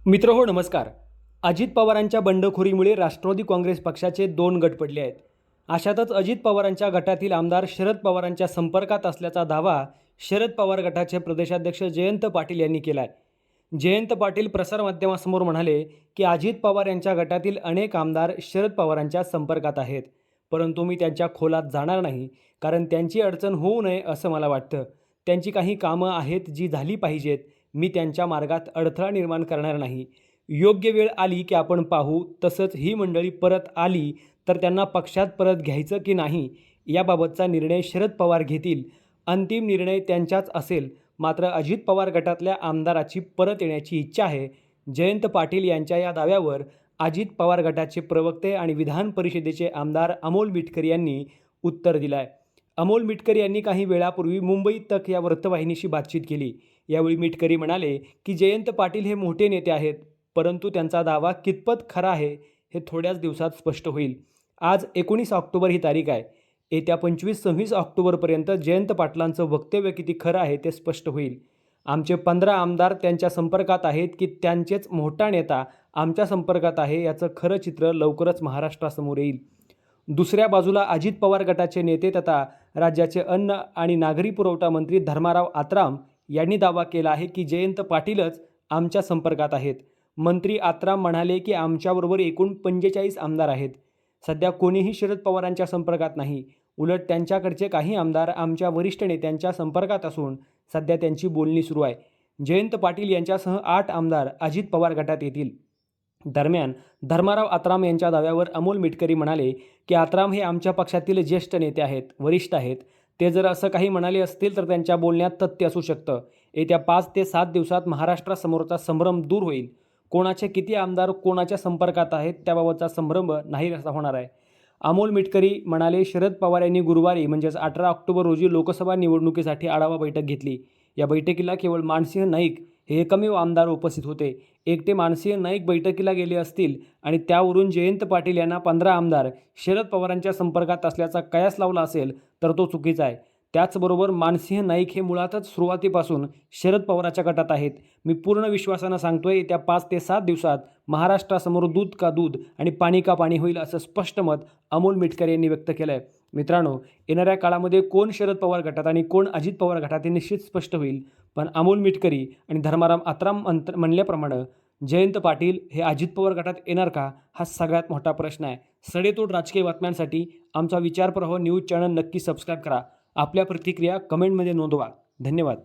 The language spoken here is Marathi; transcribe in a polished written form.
मित्रहो नमस्कार. अजित पवारांच्या बंडखोरीमुळे राष्ट्रवादी काँग्रेस पक्षाचे 2 गट पडले आहेत. अशातच अजित पवारांच्या गटातील आमदार शरद पवारांच्या संपर्कात असल्याचा दावा शरद पवार गटाचे प्रदेशाध्यक्ष जयंत पाटील यांनी केला आहे. जयंत पाटील प्रसारमाध्यमांसमोर म्हणाले की अजित पवार यांच्या गटातील अनेक आमदार शरद पवारांच्या संपर्कात आहेत, परंतु मी त्यांच्या खोलात जाणार नाही, कारण त्यांची अडचण होऊ नये असं मला वाटतं. त्यांची काही कामं आहेत जी झाली पाहिजेत. मी त्यांच्या मार्गात अडथळा निर्माण करणार नाही. योग्य वेळ आली की आपण पाहू. तसंच ही मंडळी परत आली तर त्यांना पक्षात परत घ्यायचं की नाही याबाबतचा निर्णय शरद पवार घेतील. अंतिम निर्णय त्यांचाच असेल. मात्र अजित पवार गटातल्या आमदाराची परत येण्याची इच्छा आहे. जयंत पाटील यांच्या या दाव्यावर अजित पवार गटाचे प्रवक्ते आणि विधान परिषदेचे आमदार अमोल मिटकर यांनी उत्तर दिलं आहे. अमोल मिटकर यांनी काही वेळापूर्वी मुंबई तक या वृत्तवाहिनीशी बातचीत केली. यावेळी मिटकरी म्हणाले की जयंत पाटील हे मोठे नेते आहेत, परंतु त्यांचा दावा कितपत खरा आहे हे थोड्याच दिवसात स्पष्ट होईल. आज 19 ऑक्टोबर ही तारीख आहे. येत्या 25-26 ऑक्टोबरपर्यंत जयंत पाटलांचं वक्तव्य किती खरं आहे ते स्पष्ट होईल. आमचे 15 आमदार त्यांच्या संपर्कात आहेत की त्यांचेच मोठा नेता आमच्या संपर्कात आहे याचं खरं चित्र लवकरच महाराष्ट्रासमोर येईल. दुसऱ्या बाजूला अजित पवार गटाचे नेते तथा राज्याचे अन्न आणि नागरी पुरवठा मंत्री धर्माराव आत्राम यांनी दावा केला आहे की जयंत पाटीलच आमच्या संपर्कात आहेत. मंत्री आत्राम म्हणाले की आमच्याबरोबर एकूण 45 आमदार आहेत. सध्या कोणीही शरद पवारांच्या संपर्कात नाही. उलट त्यांच्याकडचे काही आमदार आमच्या वरिष्ठ नेत्यांच्या संपर्कात असून सध्या त्यांची बोलणी सुरू आहे. जयंत पाटील यांच्यासह 8 आमदार अजित पवार गटात येतील. दरम्यान धर्माराव आत्राम यांच्या दाव्यावर अमोल मिटकरी म्हणाले की आत्राम हे आमच्या पक्षातील ज्येष्ठ नेते आहेत, वरिष्ठ आहेत. ते जर असं काही म्हणाले असतील तर त्यांच्या बोलण्यात तथ्य असू शकतं. येत्या 5 ते 7 दिवसात महाराष्ट्रासमोरचा संभ्रम दूर होईल. कोणाचे किती आमदार कोणाच्या संपर्कात आहेत त्याबाबतचा संभ्रम नाहीसा होणार आहे. अमोल मिटकरी म्हणाले, शरद पवार यांनी गुरुवारी म्हणजेच 18 ऑक्टोबर रोजी लोकसभा निवडणुकीसाठी आढावा बैठक घेतली. या बैठकीला केवळ मानसिंह नाईक हे एकमेव आमदार उपस्थित होते. एकटे मानसिंह नाईक बैठकीला गेले असतील आणि त्यावरून जयंत पाटील यांना 15 आमदार शरद पवारांच्या संपर्कात असल्याचा कयास लावला असेल तर तो चुकीचा आहे. त्याचबरोबर मानसिंह नाईक हे मुळातच सुरुवातीपासून शरद पवारांच्या गटात आहेत. मी पूर्ण विश्वासानं सांगतोय, येत्या 5 ते 7 दिवसात महाराष्ट्रासमोर दूध का दूध आणि पाणी का पाणी होईल असं स्पष्ट मत अमोल मिटकर यांनी व्यक्त केलं आहे. मित्रांनो, येणाऱ्या काळामध्ये कोण शरद पवार गटात आणि कोण अजित पवार गटात हे निश्चित स्पष्ट होईल. पण अमोल मिटकरी आणि धर्माराम आत्राम म्हणल्याप्रमाणे जयंत पाटील हे अजित पवार गटात येणार का, हा सगळ्यात मोठा प्रश्न आहे. सडेतोड राजकीय बातम्यांसाठी आमचा विचारप्रवाह न्यूज चॅनल नक्की सबस्क्राईब करा. आपल्या प्रतिक्रिया कमेंटमध्ये नोंदवा. धन्यवाद.